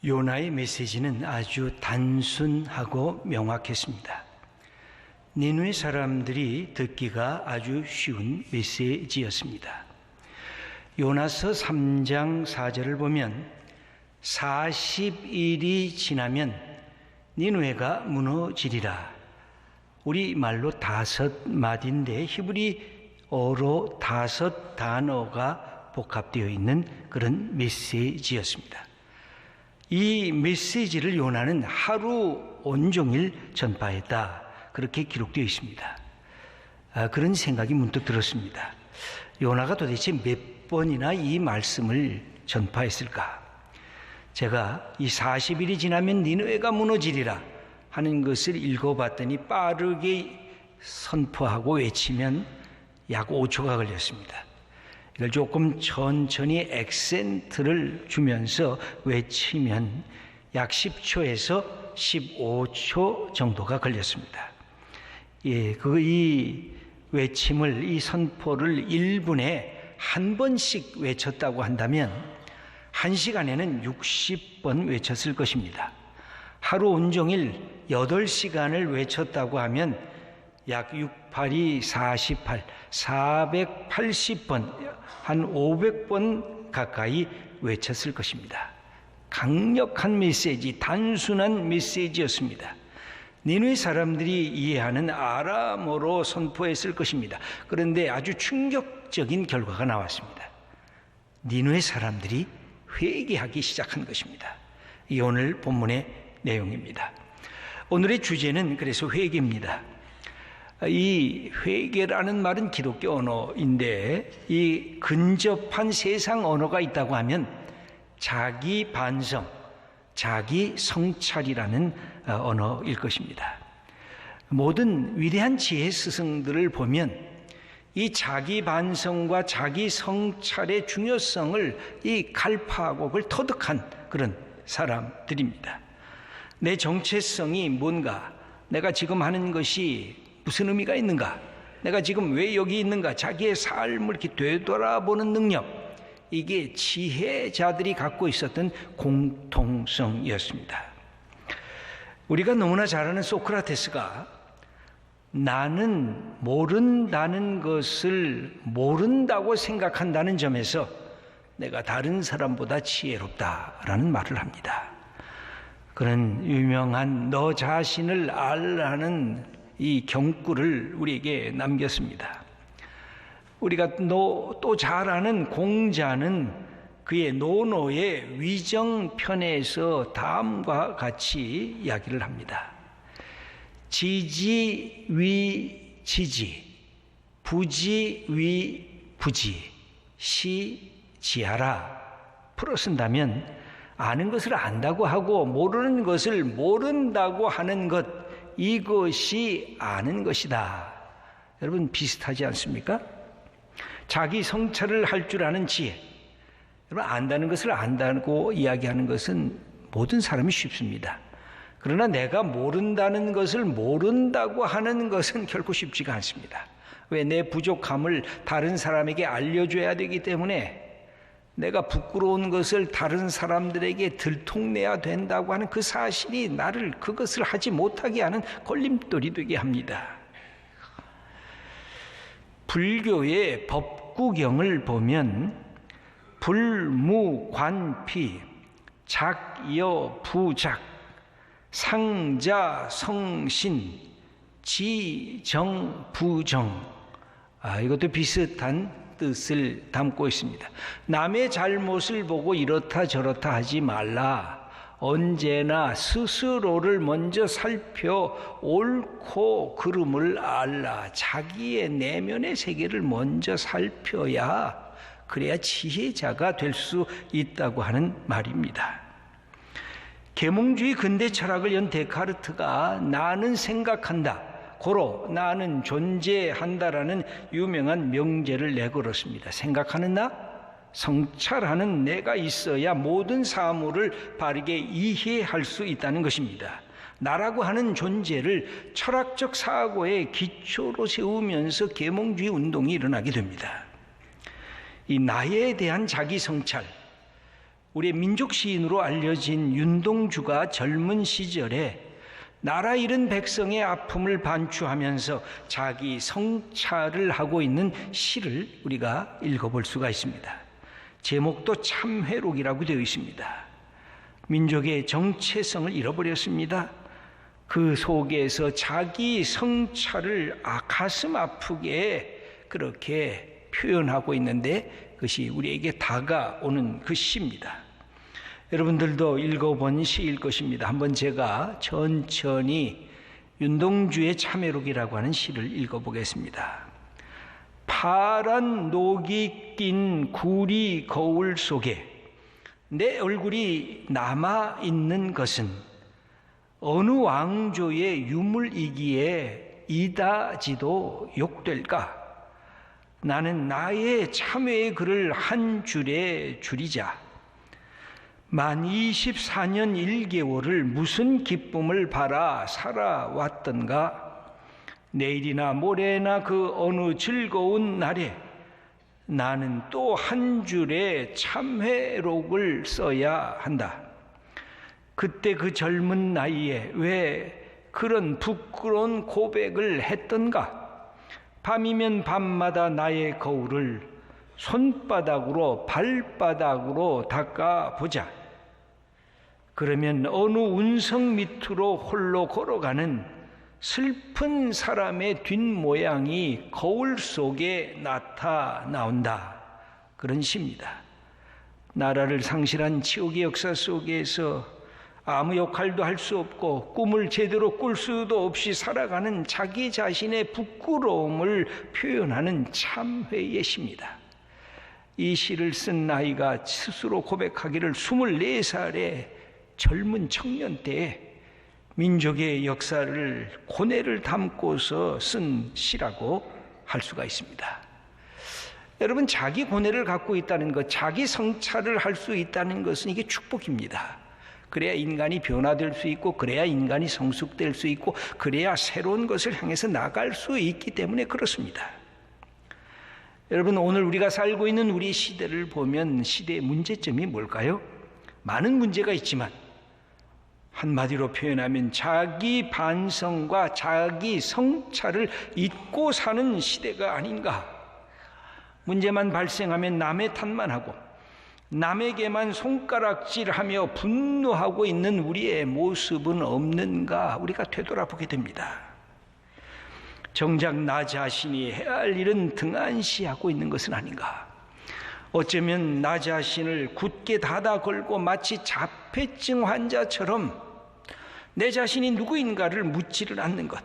요나의 메시지는 아주 단순하고 명확했습니다. 니느웨 사람들이 듣기가 아주 쉬운 메시지였습니다. 요나서 3장 4절을 보면 40일이 지나면 니느웨가 무너지리라. 우리말로 5마디인데 히브리어로 5 단어가 복합되어 있는 그런 메시지였습니다. 이 메시지를 요나는 하루 온종일 전파했다. 그렇게 기록되어 있습니다. 그런 생각이 문득 들었습니다. 요나가 도대체 몇 번이나 이 말씀을 전파했을까? 제가 이 40일이 지나면 니느웨가 무너지리라 하는 것을 읽어봤더니 빠르게 선포하고 외치면 약 5초가 걸렸습니다. 이걸 조금 천천히 액센트를 주면서 외치면 약 10초에서 15초 정도가 걸렸습니다. 이 외침을, 이 선포를 1분에 한 번씩 외쳤다고 한다면 1시간에는 60번 외쳤을 것입니다. 하루 온종일 8시간을 외쳤다고 하면 약 6, 8이 48, 480번, 한 500번 가까이 외쳤을 것입니다. 강력한 메시지, 단순한 메시지였습니다. 니느웨 사람들이 이해하는 아람어로 선포했을 것입니다. 그런데 아주 충격적인 결과가 나왔습니다. 니느웨 사람들이 회개하기 시작한 것입니다. 이 오늘 본문의 내용입니다. 오늘의 주제는 그래서 회개입니다. 이 회개라는 말은 기독교 언어인데 이 근접한 세상 언어가 있다고 하면 자기 반성, 자기 성찰이라는 언어일 것입니다. 모든 위대한 지혜 스승들을 보면 이 자기 반성과 자기 성찰의 중요성을 이 갈파하고 그걸 터득한 그런 사람들입니다. 내 정체성이 뭔가, 내가 지금 하는 것이 무슨 의미가 있는가, 내가 지금 왜 여기 있는가, 자기의 삶을 이렇게 되돌아보는 능력, 이게 지혜자들이 갖고 있었던 공통성이었습니다. 우리가 너무나 잘 아는 소크라테스가 나는 모른다는 것을 모른다고 생각한다는 점에서 내가 다른 사람보다 지혜롭다라는 말을 합니다. 그런 유명한 너 자신을 알라는 이 경구를 우리에게 남겼습니다. 우리가 또 잘 아는 공자는 그의 노노의 위정편에서 다음과 같이 이야기를 합니다. 지지 위 지지, 부지 위 부지, 시 지하라. 풀어 쓴다면 아는 것을 안다고 하고 모르는 것을 모른다고 하는 것, 이것이 아는 것이다. 여러분 비슷하지 않습니까? 자기 성찰을 할 줄 아는 지혜. 여러분 안다는 것을 안다고 이야기하는 것은 모든 사람이 쉽습니다. 그러나 내가 모른다는 것을 모른다고 하는 것은 결코 쉽지가 않습니다. 왜? 내 부족함을 다른 사람에게 알려줘야 되기 때문에 내가 부끄러운 것을 다른 사람들에게 들통내야 된다고 하는 그 사실이 나를 그것을 하지 못하게 하는 걸림돌이 되게 합니다. 불교의 법구경을 보면 불무관피, 작여 부작, 상자 성신, 지정 부정, 이것도 비슷한 뜻을 담고 있습니다. 남의 잘못을 보고 이렇다 저렇다 하지 말라. 언제나 스스로를 먼저 살펴 옳고 그름을 알라. 자기의 내면의 세계를 먼저 살펴야 그래야 지혜자가 될 수 있다고 하는 말입니다. 계몽주의 근대 철학을 연 데카르트가 나는 생각한다, 고로 나는 존재한다라는 유명한 명제를 내걸었습니다. 생각하는 나, 성찰하는 내가 있어야 모든 사물을 바르게 이해할 수 있다는 것입니다. 나라고 하는 존재를 철학적 사고의 기초로 세우면서 계몽주의 운동이 일어나게 됩니다. 이 나에 대한 자기 성찰, 우리의 민족 시인으로 알려진 윤동주가 젊은 시절에 나라 잃은 백성의 아픔을 반추하면서 자기 성찰을 하고 있는 시를 우리가 읽어볼 수가 있습니다. 제목도 참회록이라고 되어 있습니다. 민족의 정체성을 잃어버렸습니다. 그 속에서 자기 성찰을 가슴 아프게 그렇게 표현하고 있는데 그것이 우리에게 다가오는 그 시입니다. 여러분들도 읽어본 시일 것입니다. 한번 제가 천천히 윤동주의 참회록이라고 하는 시를 읽어보겠습니다. 파란 녹이 낀 구리 거울 속에 내 얼굴이 남아있는 것은 어느 왕조의 유물이기에 이다지도 욕될까? 나는 나의 참회의 글을 한 줄에 줄이자. 만 24년 1개월을 무슨 기쁨을 바라 살아왔던가? 내일이나 모레나 그 어느 즐거운 날에 나는 또 한 줄의 참회록을 써야 한다. 그때 그 젊은 나이에 왜 그런 부끄러운 고백을 했던가? 밤이면 밤마다 나의 거울을 손바닥으로 발바닥으로 닦아보자. 그러면 어느 운석 밑으로 홀로 걸어가는 슬픈 사람의 뒷모양이 거울 속에 나타나온다. 그런 시입니다. 나라를 상실한 치욕의 역사 속에서 아무 역할도 할 수 없고 꿈을 제대로 꿀 수도 없이 살아가는 자기 자신의 부끄러움을 표현하는 참회의 시입니다. 이 시를 쓴 나이가 스스로 고백하기를 24살의 젊은 청년 때에 민족의 역사를 고뇌를 담고서 쓴 시라고 할 수가 있습니다. 여러분, 자기 고뇌를 갖고 있다는 것, 자기 성찰을 할 수 있다는 것은 이게 축복입니다. 그래야 인간이 변화될 수 있고, 그래야 인간이 성숙될 수 있고, 그래야 새로운 것을 향해서 나갈 수 있기 때문에 그렇습니다. 여러분, 오늘 우리가 살고 있는 우리 시대를 보면 시대의 문제점이 뭘까요? 많은 문제가 있지만 한마디로 표현하면 자기 반성과 자기 성찰을 잊고 사는 시대가 아닌가. 문제만 발생하면 남의 탓만 하고 남에게만 손가락질하며 분노하고 있는 우리의 모습은 없는가 우리가 되돌아보게 됩니다. 정작 나 자신이 해야 할 일은 등한시하고 있는 것은 아닌가. 어쩌면 나 자신을 굳게 닫아 걸고 마치 자폐증 환자처럼 내 자신이 누구인가를 묻지를 않는 것,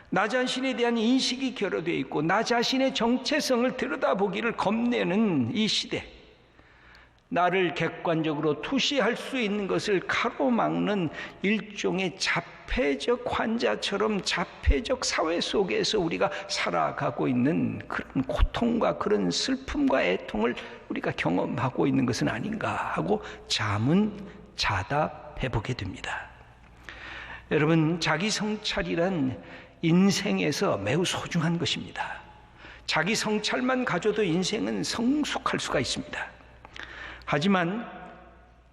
나 자신에 대한 인식이 결여되어 있고 나 자신의 정체성을 들여다보기를 겁내는 이 시대, 나를 객관적으로 투시할 수 있는 것을 가로막는 일종의 자폐적 환자처럼 자폐적 사회 속에서 우리가 살아가고 있는 그런 고통과 그런 슬픔과 애통을 우리가 경험하고 있는 것은 아닌가 하고 자문자답해보게 됩니다. 여러분, 자기 성찰이란 인생에서 매우 소중한 것입니다. 자기 성찰만 가져도 인생은 성숙할 수가 있습니다. 하지만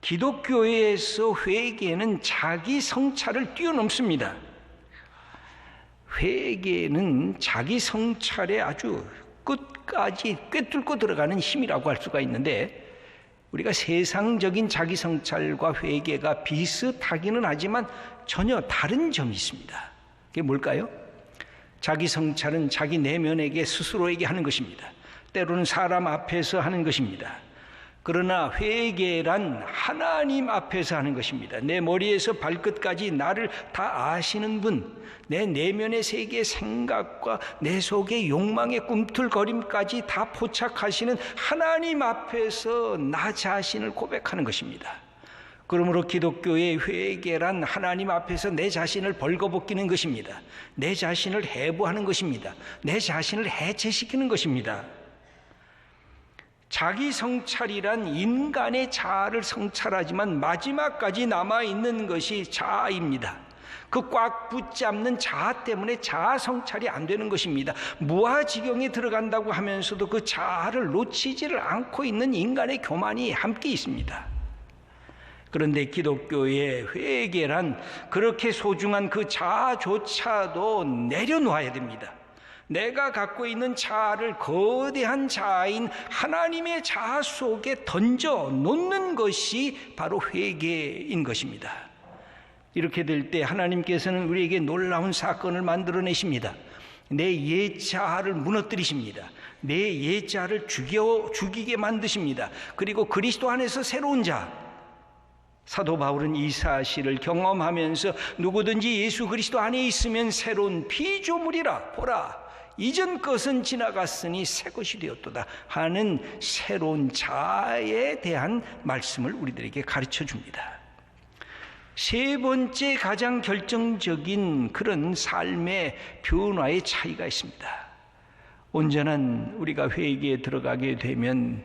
기독교에서 회개는 자기 성찰을 뛰어넘습니다. 회개는 자기 성찰에 아주 끝까지 꿰뚫고 들어가는 힘이라고 할 수가 있는데, 우리가 세상적인 자기 성찰과 회개가 비슷하기는 하지만 전혀 다른 점이 있습니다. 그게 뭘까요? 자기 성찰은 자기 내면에게 스스로에게 하는 것입니다. 때로는 사람 앞에서 하는 것입니다. 그러나 회개란 하나님 앞에서 하는 것입니다. 내 머리에서 발끝까지 나를 다 아시는 분, 내 내면의 세계의 생각과 내 속의 욕망의 꿈틀거림까지 다 포착하시는 하나님 앞에서 나 자신을 고백하는 것입니다. 그러므로 기독교의 회개란 하나님 앞에서 내 자신을 벌거벗기는 것입니다. 내 자신을 해부하는 것입니다. 내 자신을 해체시키는 것입니다. 자기 성찰이란 인간의 자아를 성찰하지만 마지막까지 남아있는 것이 자아입니다. 그 꽉 붙잡는 자아 때문에 자아 성찰이 안 되는 것입니다. 무아지경에 들어간다고 하면서도 그 자아를 놓치지를 않고 있는 인간의 교만이 함께 있습니다. 그런데 기독교의 회개란 그렇게 소중한 그 자아조차도 내려놓아야 됩니다. 내가 갖고 있는 자아를 거대한 자아인 하나님의 자아 속에 던져 놓는 것이 바로 회개인 것입니다. 이렇게 될 때 하나님께서는 우리에게 놀라운 사건을 만들어내십니다. 내 옛 자아를 무너뜨리십니다. 내 옛 자아를 죽이게 만드십니다. 그리고 그리스도 안에서 새로운 자, 사도 바울은 이 사실을 경험하면서 누구든지 예수 그리스도 안에 있으면 새로운 피조물이라, 보라 이전 것은 지나갔으니 새 것이 되었도다 하는 새로운 자아에 대한 말씀을 우리들에게 가르쳐 줍니다. 세 번째 가장 결정적인 그런 삶의 변화의 차이가 있습니다. 온전한 우리가 회개에 들어가게 되면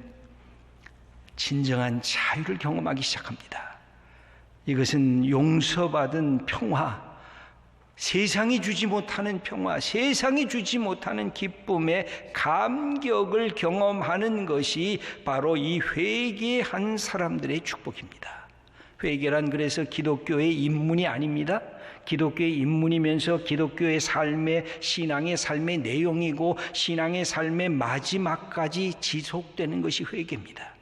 진정한 자유를 경험하기 시작합니다. 이것은 용서받은 평화, 세상이 주지 못하는 평화, 세상이 주지 못하는 기쁨의 감격을 경험하는 것이 바로 이 회개한 사람들의 축복입니다. 회개란 그래서 기독교의 입문이 아닙니다. 기독교의 입문이면서 기독교의 삶의 신앙의 삶의 내용이고 신앙의 삶의 마지막까지 지속되는 것이 회개입니다.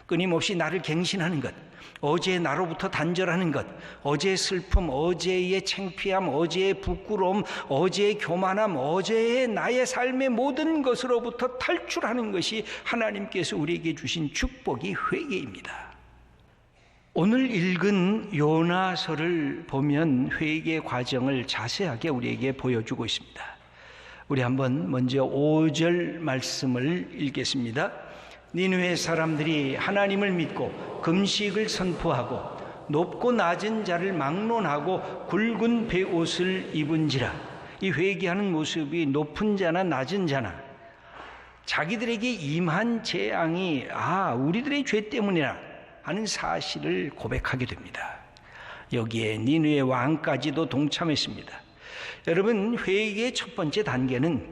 끊임없이 나를 갱신하는 것, 어제의 나로부터 단절하는 것, 어제의 슬픔, 어제의 창피함, 어제의 부끄러움, 어제의 교만함, 어제의 나의 삶의 모든 것으로부터 탈출하는 것이 하나님께서 우리에게 주신 축복이 회개입니다. 오늘 읽은 요나서를 보면 회개 과정을 자세하게 우리에게 보여주고 있습니다. 우리 한번 먼저 5절 말씀을 읽겠습니다. 니느웨 사람들이 하나님을 믿고 금식을 선포하고 높고 낮은 자를 막론하고 굵은 베옷을 입은지라. 이 회개하는 모습이 높은 자나 낮은 자나 자기들에게 임한 재앙이 우리들의 죄 때문이라 하는 사실을 고백하게 됩니다. 여기에 니느웨 왕까지도 동참했습니다. 여러분, 회개의 첫 번째 단계는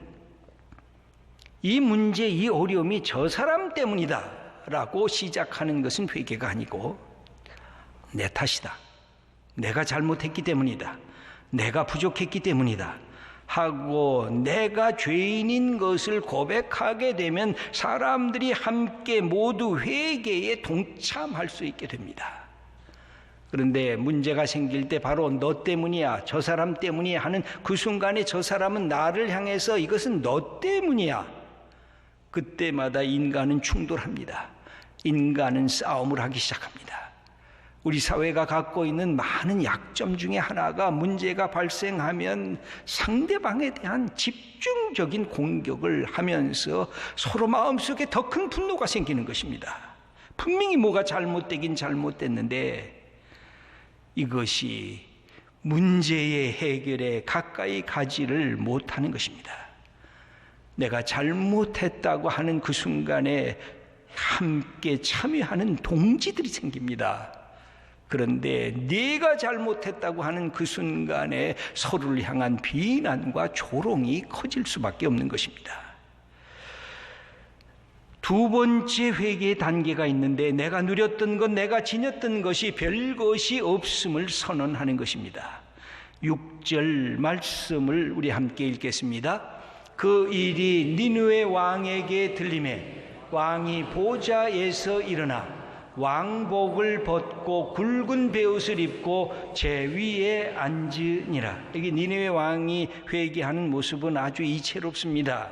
이 문제, 이 어려움이 저 사람 때문이다 라고 시작하는 것은 회개가 아니고 내 탓이다, 내가 잘못했기 때문이다, 내가 부족했기 때문이다 하고 내가 죄인인 것을 고백하게 되면 사람들이 함께 모두 회개에 동참할 수 있게 됩니다. 그런데 문제가 생길 때 바로 너 때문이야, 저 사람 때문이야 하는 그 순간에 저 사람은 나를 향해서 이것은 너 때문이야. 그때마다 인간은 충돌합니다. 인간은 싸움을 하기 시작합니다. 우리 사회가 갖고 있는 많은 약점 중에 하나가 문제가 발생하면 상대방에 대한 집중적인 공격을 하면서 서로 마음속에 더 큰 분노가 생기는 것입니다. 분명히 뭐가 잘못되긴 잘못됐는데 이것이 문제의 해결에 가까이 가지를 못하는 것입니다. 내가 잘못했다고 하는 그 순간에 함께 참여하는 동지들이 생깁니다. 그런데 네가 잘못했다고 하는 그 순간에 서로를 향한 비난과 조롱이 커질 수밖에 없는 것입니다. 두 번째 회개의 단계가 있는데 내가 누렸던 것, 내가 지녔던 것이 별것이 없음을 선언하는 것입니다. 6절 말씀을 우리 함께 읽겠습니다. 그 일이 니느웨 왕에게 들리매 왕이 보좌에서 일어나 왕복을 벗고 굵은 베옷을 입고 제 위에 앉으니라. 여기 니느웨 왕이 회개하는 모습은 아주 이채롭습니다.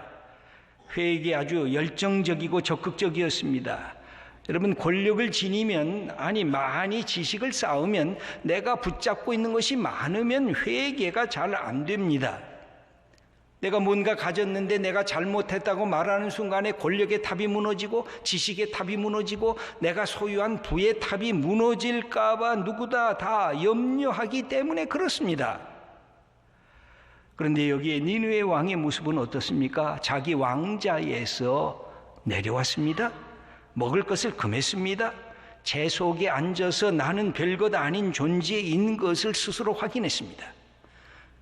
회개 아주 열정적이고 적극적이었습니다. 여러분, 권력을 지니면, 많이 지식을 쌓으면, 내가 붙잡고 있는 것이 많으면 회개가 잘 안 됩니다. 내가 뭔가 가졌는데 내가 잘못했다고 말하는 순간에 권력의 탑이 무너지고 지식의 탑이 무너지고 내가 소유한 부의 탑이 무너질까 봐 누구다 다 염려하기 때문에 그렇습니다. 그런데 여기에 니느웨 왕의 모습은 어떻습니까? 자기 왕자에서 내려왔습니다. 먹을 것을 금했습니다. 재속에 앉아서 나는 별것 아닌 존재인 것을 스스로 확인했습니다.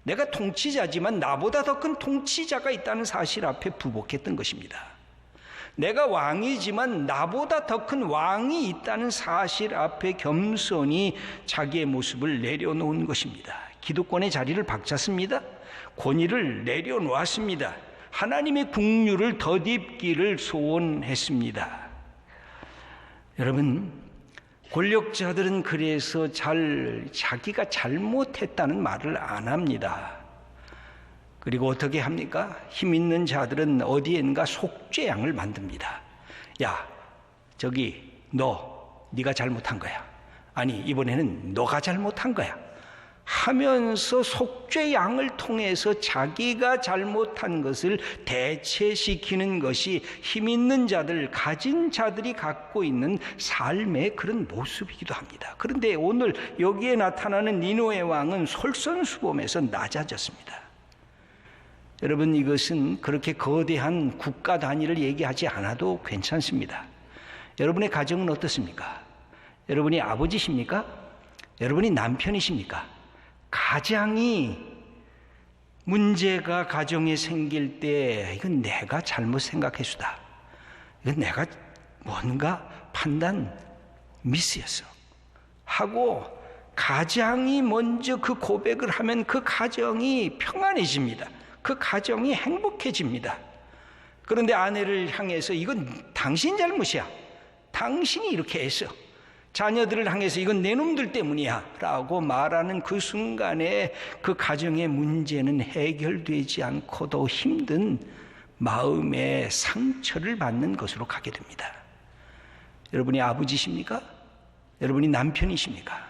내가 통치자지만 나보다 더 큰 통치자가 있다는 사실 앞에 부복했던 것입니다. 내가 왕이지만 나보다 더 큰 왕이 있다는 사실 앞에 겸손히 자기의 모습을 내려놓은 것입니다. 기득권의 자리를 박찼습니다. 권위를 내려놓았습니다. 하나님의 국류를 덧입기를 소원했습니다. 여러분, 권력자들은 그래서 자기가 잘못했다는 말을 안 합니다. 그리고 어떻게 합니까? 힘 있는 자들은 어디엔가 속죄양을 만듭니다. 야, 저기 네가 잘못한 거야. 아니, 이번에는 너가 잘못한 거야. 하면서 속죄양을 통해서 자기가 잘못한 것을 대체시키는 것이 힘 있는 자들, 가진 자들이 갖고 있는 삶의 그런 모습이기도 합니다. 그런데 오늘 여기에 나타나는 니느웨 왕은 솔선수범해서 낮아졌습니다. 여러분, 이것은 그렇게 거대한 국가 단위를 얘기하지 않아도 괜찮습니다. 여러분의 가정은 어떻습니까? 여러분이 아버지십니까? 여러분이 남편이십니까? 가장이 문제가 가정에 생길 때 이건 내가 잘못 생각했수다. 이건 내가 뭔가 판단 미스였어 하고 가장이 먼저 그 고백을 하면 그 가정이 평안해집니다. 그 가정이 행복해집니다. 그런데 아내를 향해서 이건 당신 잘못이야. 당신이 이렇게 했어. 자녀들을 향해서 이건 내 놈들 때문이야 라고 말하는 그 순간에 그 가정의 문제는 해결되지 않고도 힘든 마음의 상처를 받는 것으로 가게 됩니다. 여러분이 아버지십니까? 여러분이 남편이십니까?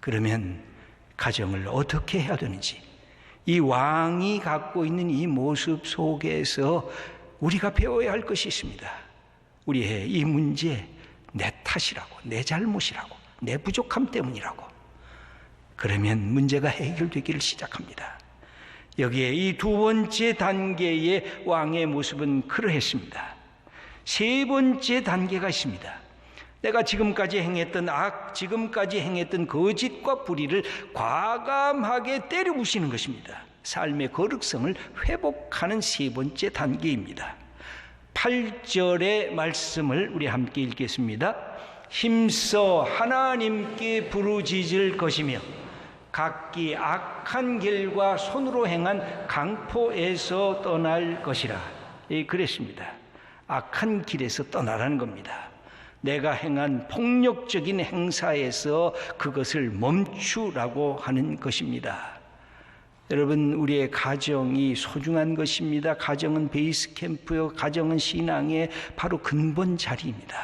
그러면 가정을 어떻게 해야 되는지, 이 왕이 갖고 있는 이 모습 속에서 우리가 배워야 할 것이 있습니다. 우리의 이 문제, 내 탓이라고, 내 잘못이라고, 내 부족함 때문이라고. 그러면 문제가 해결되기를 시작합니다. 여기에 이 두 번째 단계의 왕의 모습은 그러했습니다. 세 번째 단계가 있습니다. 내가 지금까지 행했던 악, 지금까지 행했던 거짓과 불의를 과감하게 때려부시는 것입니다. 삶의 거룩성을 회복하는 세 번째 단계입니다. 8절의 말씀을 우리 함께 읽겠습니다. 힘써 하나님께 부르짖을 것이며 각기 악한 길과 손으로 행한 강포에서 떠날 것이라. 그랬습니다. 악한 길에서 떠나라는 겁니다. 내가 행한 폭력적인 행사에서 그것을 멈추라고 하는 것입니다. 여러분, 우리의 가정이 소중한 것입니다. 가정은 베이스 캠프요, 가정은 신앙의 바로 근본 자리입니다.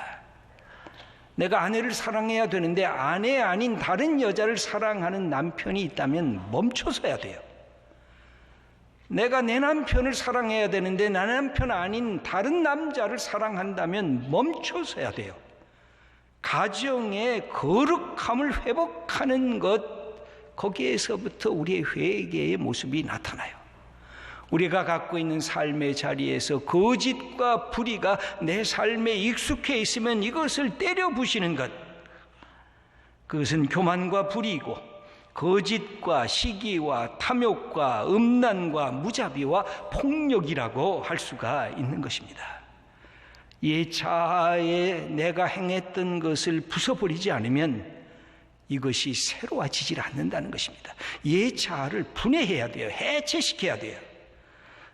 내가 아내를 사랑해야 되는데 아내 아닌 다른 여자를 사랑하는 남편이 있다면 멈춰서야 돼요. 내가 내 남편을 사랑해야 되는데 내 남편 아닌 다른 남자를 사랑한다면 멈춰서야 돼요. 가정의 거룩함을 회복하는 것, 거기에서부터 우리의 회개의 모습이 나타나요. 우리가 갖고 있는 삶의 자리에서 거짓과 불의가 내 삶에 익숙해 있으면 이것을 때려부시는 것, 그것은 교만과 불의이고 거짓과 시기와 탐욕과 음란과 무자비와 폭력이라고 할 수가 있는 것입니다. 예차에 내가 행했던 것을 부숴버리지 않으면 이것이 새로워지질 않는다는 것입니다. 예차를 분해해야 돼요. 해체시켜야 돼요.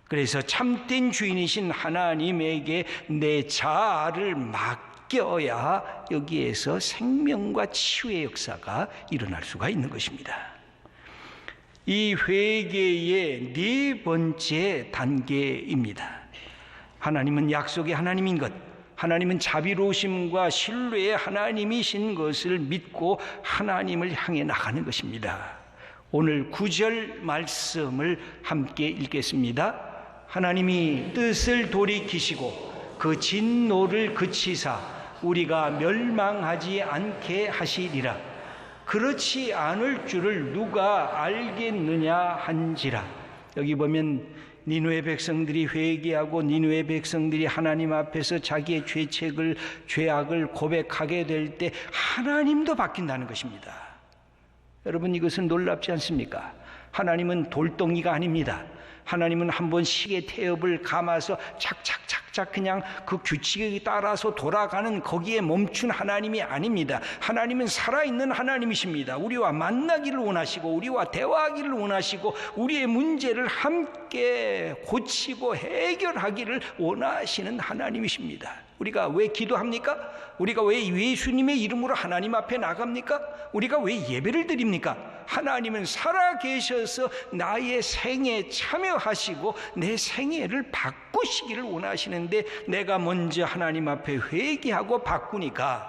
그래서 참된 주인이신 하나님에게 내 자아를 맡겨야 여기에서 생명과 치유의 역사가 일어날 수가 있는 것입니다. 이 회개의 네 번째 단계입니다. 하나님은 약속의 하나님인 것, 하나님은 자비로우심과 신뢰의 하나님이신 것을 믿고 하나님을 향해 나가는 것입니다. 오늘 9절 말씀을 함께 읽겠습니다. 하나님이 뜻을 돌이키시고 그 진노를 그치사 우리가 멸망하지 않게 하시리라. 그렇지 않을 줄을 누가 알겠느냐 한지라. 여기 보면 니느웨 백성들이 회개하고 니느웨 백성들이 하나님 앞에서 자기의 죄악을 고백하게 될 때 하나님도 바뀐다는 것입니다. 여러분, 이것은 놀랍지 않습니까? 하나님은 돌덩이가 아닙니다. 하나님은 한번 시계 태엽을 감아서 착착착 착착 그냥 그 규칙에 따라서 돌아가는 거기에 멈춘 하나님이 아닙니다. 하나님은 살아있는 하나님이십니다. 우리와 만나기를 원하시고 우리와 대화하기를 원하시고 우리의 문제를 함께 고치고 해결하기를 원하시는 하나님이십니다. 우리가 왜 기도합니까? 우리가 왜 예수님의 이름으로 하나님 앞에 나갑니까? 우리가 왜 예배를 드립니까? 하나님은 살아계셔서 나의 생애에 참여하시고 내 생애를 바꾸시기를 원하시는데 내가 먼저 하나님 앞에 회개하고 바꾸니까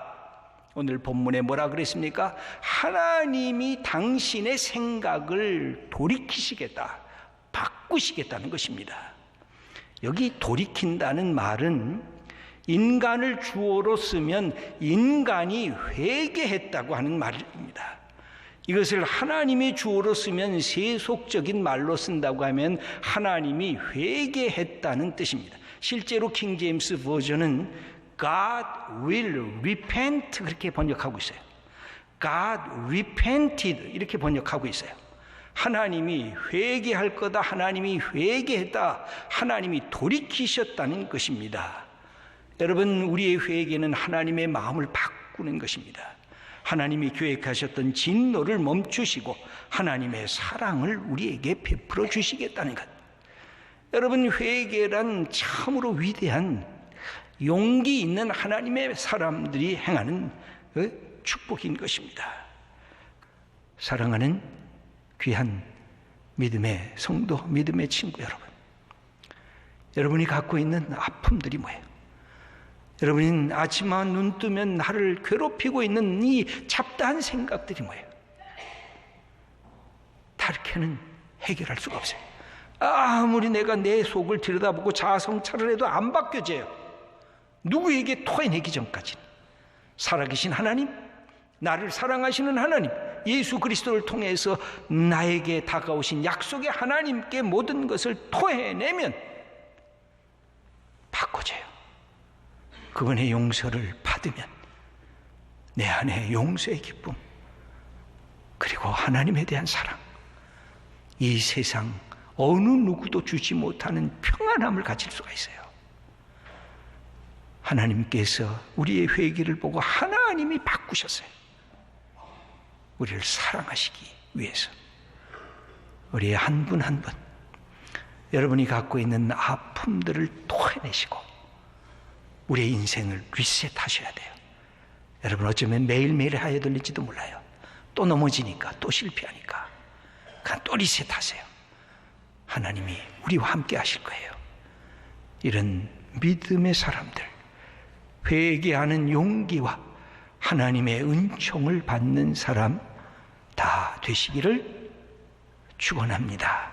오늘 본문에 뭐라 그랬습니까? 하나님이 당신의 생각을 돌이키시겠다, 바꾸시겠다는 것입니다. 여기 돌이킨다는 말은 인간을 주어로 쓰면 인간이 회개했다고 하는 말입니다. 이것을 하나님의 주어로 쓰면 세속적인 말로 쓴다고 하면 하나님이 회개했다는 뜻입니다. 실제로 킹 제임스 버전은 God will repent 그렇게 번역하고 있어요. God repented 이렇게 번역하고 있어요. 하나님이 회개할 거다, 하나님이 회개했다, 하나님이 돌이키셨다는 것입니다. 여러분, 우리의 회개는 하나님의 마음을 바꾸는 것입니다. 하나님이 계획하셨던 진노를 멈추시고 하나님의 사랑을 우리에게 베풀어 주시겠다는 것. 여러분, 회개란 참으로 위대한 용기 있는 하나님의 사람들이 행하는 축복인 것입니다. 사랑하는 귀한 믿음의 성도, 믿음의 친구 여러분, 여러분이 갖고 있는 아픔들이 뭐예요? 여러분이 아침만 눈 뜨면 나를 괴롭히고 있는 이 잡다한 생각들이 뭐예요? 다르게는 해결할 수가 없어요. 아무리 내가 내 속을 들여다보고 자아성찰을 해도 안 바뀌어져요. 누구에게 토해내기 전까지는. 살아계신 하나님, 나를 사랑하시는 하나님, 예수 그리스도를 통해서 나에게 다가오신 약속의 하나님께 모든 것을 토해내면 바꿔져요. 그분의 용서를 받으면 내 안에 용서의 기쁨, 그리고 하나님에 대한 사랑, 이 세상 어느 누구도 주지 못하는 평안함을 가질 수가 있어요. 하나님께서 우리의 회개를 보고 하나님이 바꾸셨어요. 우리를 사랑하시기 위해서. 우리의 한 분 한 분, 여러분이 갖고 있는 아픔들을 토해내시고 우리의 인생을 리셋하셔야 돼요. 여러분, 어쩌면 매일매일 해야 될지도 몰라요. 또 넘어지니까, 또 실패하니까 그냥 또 리셋하세요. 하나님이 우리와 함께 하실 거예요. 이런 믿음의 사람들, 회개하는 용기와 하나님의 은총을 받는 사람 다 되시기를 축원합니다.